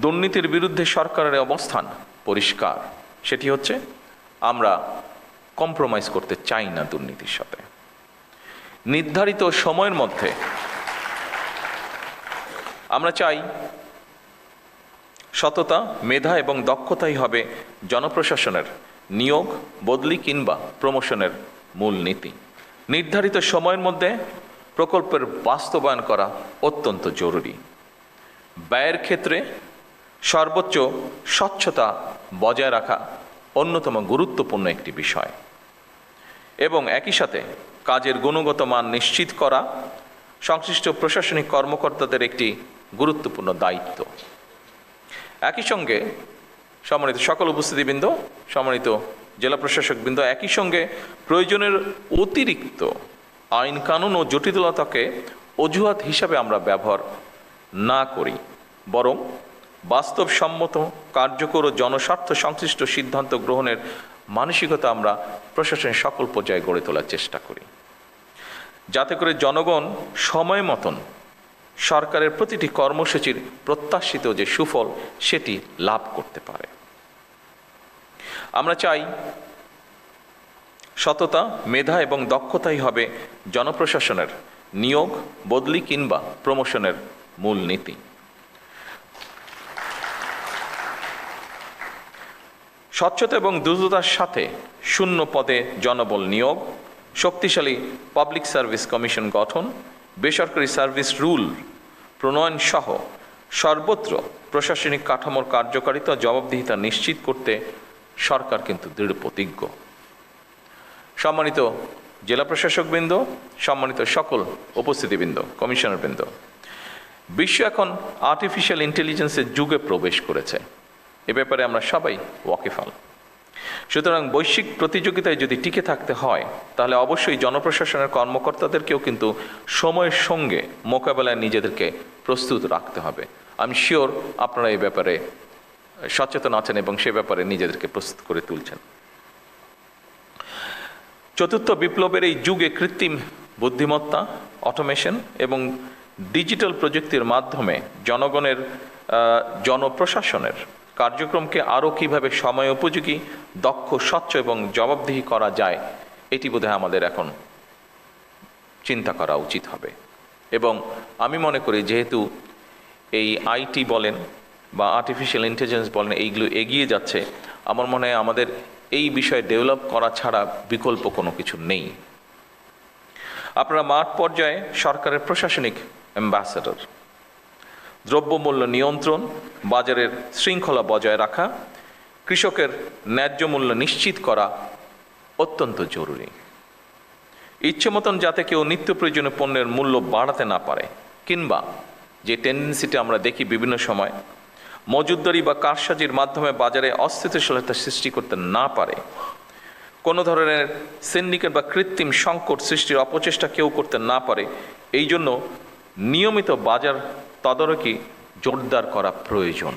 দুর্নীতির বিরুদ্ধে সরকারের অবস্থান পরিষ্কার, সেটি হচ্ছে আমরা কম্প্রোমাইজ করতে চাই না দুর্নীতির সাথে। নির্ধারিত সময়ের মধ্যে আমরা চাই সততা, মেধা এবং দক্ষতাই হবে জনপ্রশাসনের নিয়োগ, বদলি কিংবা প্রমোশনের মূল নীতি। নির্ধারিত সময়ের মধ্যে প্রকল্পের বাস্তবায়ন করা অত্যন্ত জরুরি। ব্যয়ের ক্ষেত্রে সর্বোচ্চ স্বচ্ছতা বজায় রাখা অন্যতম গুরুত্বপূর্ণ একটি বিষয় এবং একই সাথে কাজের গুণগত মান নিশ্চিত করা সংশ্লিষ্ট প্রশাসনিক কর্মকর্তাদের একটি গুরুত্বপূর্ণ দায়িত্ব। একই সঙ্গে সম্মানিত সকল উপস্থিতিবৃন্দ, সম্মানিত জেলা প্রশাসকবৃন্দ, একই সঙ্গে প্রয়োজনের অতিরিক্ত আইন কানুন ও জটিলতাকে অজুহাত হিসাবে আমরা ব্যবহার না করি, বরং বাস্তবসম্মত, কার্যকর ও জনস্বার্থ সংশ্লিষ্ট সিদ্ধান্ত গ্রহণের মানসিকতা আমরা প্রশাসনের সকল পর্যায়ে গড়ে তোলার চেষ্টা করি, যাতে করে জনগণ সময় মতন সরকারের প্রতিটি কর্মসূচির প্রত্যাশিত যে সুফল সেটি লাভ করতে পারে। আমরা চাই সততা, মেধা এবং দক্ষতাই হবে জনপ্রশাসনের নিয়োগ, বদলি কিংবা প্রমোশনের মূল নীতি। স্বচ্ছতা এবং দ্রুততার সাথে শূন্য পদে জনবল নিয়োগ, শক্তিশালী পাবলিক সার্ভিস কমিশন গঠন, বেসরকারি সার্ভিস রুল প্রণয়ন সহ সর্বত্র প্রশাসনিক কাঠামোর কার্যকারিতা ও জবাবদিহিতা নিশ্চিত করতে সরকার কিন্তু দৃঢ় প্রতিজ্ঞ। সম্মানিত জেলা প্রশাসকবৃন্দ, সম্মানিত সকল উপস্থিতিবৃন্দ, কমিশনারবৃন্দ, বিশ্ব এখন আর্টিফিশিয়াল ইন্টেলিজেন্সের যুগে প্রবেশ করেছে, এ ব্যাপারে আমরা সবাই ওয়াকিফাল। সুতরাং বৈশ্বিক প্রতিযোগিতায় যদি টিকে থাকতে হয় তাহলে অবশ্যই জনপ্রশাসনের কর্মকর্তাদেরকেও কিন্তু সময়ের সঙ্গে মোকাবেলায় নিজেদেরকে প্রস্তুত রাখতে হবে। আমি শিওর আপনারা এই ব্যাপারে সচেতন আছেন এবং সে ব্যাপারে নিজেদেরকে প্রস্তুত করে তুলছেন। চতুর্থ বিপ্লবের এই যুগে কৃত্রিম বুদ্ধিমত্তা, অটোমেশন এবং ডিজিটাল প্রযুক্তির মাধ্যমে জনগণের জনপ্রশাসনের কার্যক্রমকে আরও কীভাবে সময় উপযোগী, দক্ষ, স্বচ্ছ এবং জবাবদিহি করা যায়, এটি বোধহয় আমাদের এখন চিন্তা করা উচিত হবে। এবং আমি মনে করি যেহেতু এই আইটি বলেন বা আর্টিফিশিয়াল ইন্টেলিজেন্স বলেন, এইগুলো এগিয়ে যাচ্ছে, আমার মনে হয় আমাদের এই বিষয়ে ডেভেলপ করা ছাড়া বিকল্প কোনো কিছু নেই। আপনারা মাঠ পর্যায়ে সরকারের প্রশাসনিক অ্যাম্বাসেডর। দ্রব্যমূল্য নিয়ন্ত্রণ, বাজারের শৃঙ্খলা বজায় রাখা, কৃষকের ন্যায্য মূল্য নিশ্চিত করা অত্যন্ত জরুরি। ইচ্ছে মতন যাতে কেউ নিত্য প্রয়োজনীয় পণ্যের মূল্য বাড়াতে না পারে, কিংবা যে টেন্ডেন্সিটা আমরা দেখি বিভিন্ন সময় মজুতদারি বা কারসাজির মাধ্যমে বাজারে অস্থিতিশীলতা সৃষ্টি করতে না পারে, কোনো ধরনের সিন্ডিকেট বা কৃত্রিম সংকট সৃষ্টির অপচেষ্টা কেউ করতে না পারে, এই জন্য নিয়মিত বাজার তদারকি জোরদার করা প্রয়োজন।